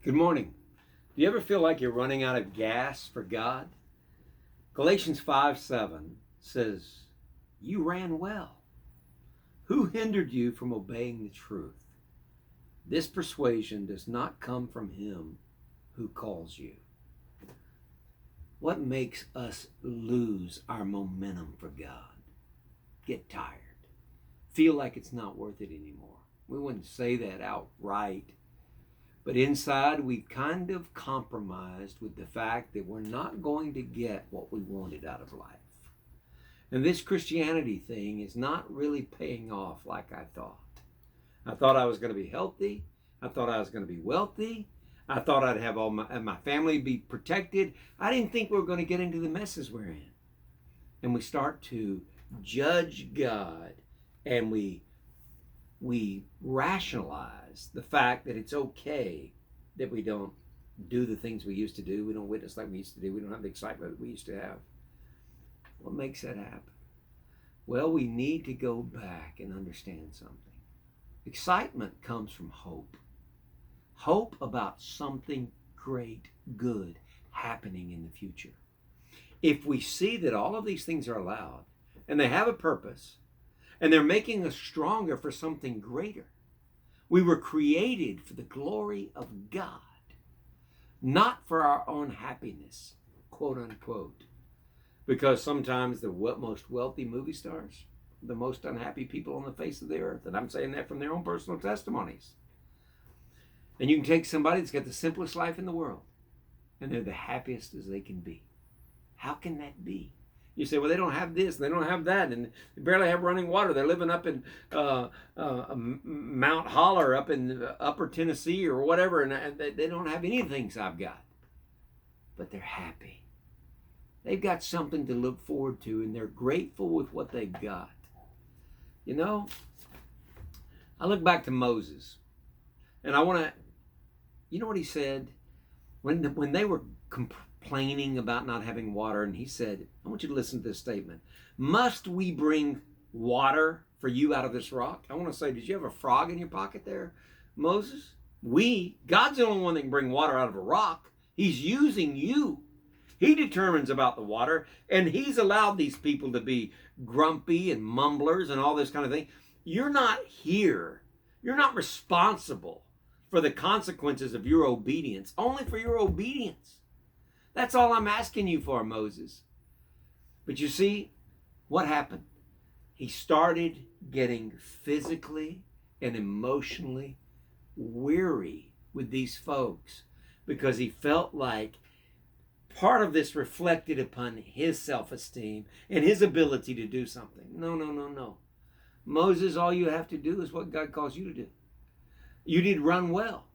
Good morning. Do you ever feel like you're running out of gas for God? Galatians 5:7 says, "You ran well. Who hindered you from obeying the truth? This persuasion does not come from him who calls you." What makes us lose our momentum for God? Get tired. Feel like it's not worth it anymore. We wouldn't say that outright. But inside, we've kind of compromised with the fact that we're not going to get what we wanted out of life. And this Christianity thing is not really paying off like I thought. I thought I was going to be healthy. I thought I was going to be wealthy. I thought I'd have all my family be protected. I didn't think we were going to get into the messes we're in. And we start to judge God, and we rationalize the fact that it's okay that we don't do the things we used to do. We don't witness like we used to do. We don't have the excitement that we used to have. What makes that happen? Well, we need to go back and understand something. Excitement comes from hope. Hope about something great, good happening in the future. If we see that all of these things are allowed and they have a purpose, and they're making us stronger for something greater. We were created for the glory of God, not for our own happiness, quote unquote. Because sometimes the most wealthy movie stars, the most unhappy people on the face of the earth, and I'm saying that from their own personal testimonies. And you can take somebody that's got the simplest life in the world, and they're the happiest as they can be. How can that be? You say, well, they don't have this, and they don't have that, and they barely have running water. They're living up in Mount Holler, up in upper Tennessee or whatever, and they don't have any of the things I've got. But they're happy. They've got something to look forward to, and they're grateful with what they've got. You know, I look back to Moses, and I want to, you know what he said? When they were complaining about not having water, and he said, I want you to listen to this statement. Must we bring water for you out of this rock? I want to say, did you have a frog in your pocket there, Moses? God's the only one that can bring water out of a rock. He's using you. He determines about the water, and he's allowed these people to be grumpy and mumblers and all this kind of thing. You're not here. You're not responsible for the consequences of your obedience, only for your obedience. That's all I'm asking you for, Moses. But you see, what happened? He started getting physically and emotionally weary with these folks because he felt like part of this reflected upon his self-esteem and his ability to do something. No. Moses, all you have to do is what God calls you to do. You need to run well.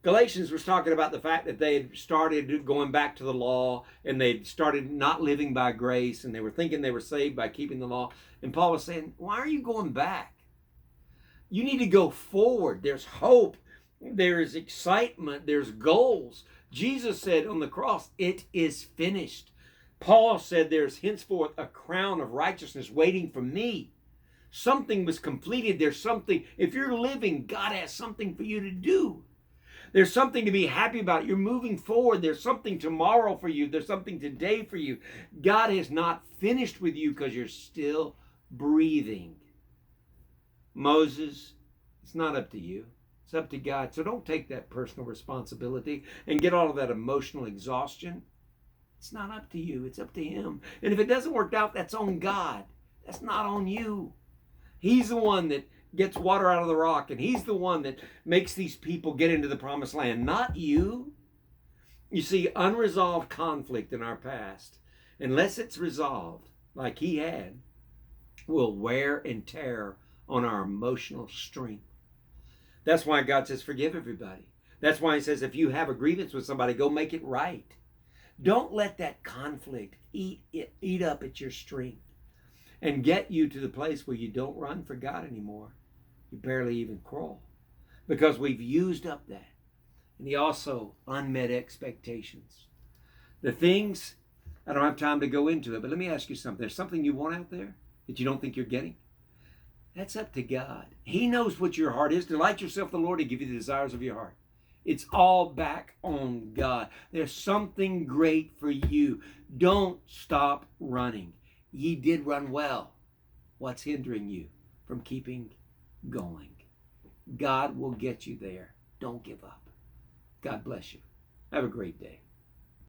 Galatians was talking about the fact that they had started going back to the law, and they'd started not living by grace, and they were thinking they were saved by keeping the law. And Paul was saying, why are you going back? You need to go forward. There's hope. There's excitement. There's goals. Jesus said on the cross, it is finished. Paul said there's henceforth a crown of righteousness waiting for me. Something was completed. There's something. If you're living, God has something for you to do. There's something to be happy about. You're moving forward. There's something tomorrow for you. There's something today for you. God is not finished with you because you're still breathing. Moses, it's not up to you. It's up to God. So don't take that personal responsibility and get all of that emotional exhaustion. It's not up to you. It's up to him. And if it doesn't work out, that's on God. That's not on you. He's the one that gets water out of the rock, and he's the one that makes these people get into the promised land, not you. You see, unresolved conflict in our past, unless it's resolved like he had, will wear and tear on our emotional strength. That's why God says forgive everybody. That's why he says if you have a grievance with somebody, go make it right. Don't let that conflict eat up at your strength and get you to the place where you don't run for God anymore. You barely even crawl because we've used up that. And he also unmet expectations. The things, I don't have time to go into it, but let me ask you something. There's something you want out there that you don't think you're getting? That's up to God. He knows what your heart is. Delight yourself in the Lord to give you the desires of your heart. It's all back on God. There's something great for you. Don't stop running. Ye did run well. What's hindering you from keeping going? God will get you there. Don't give up. God bless you. Have a great day.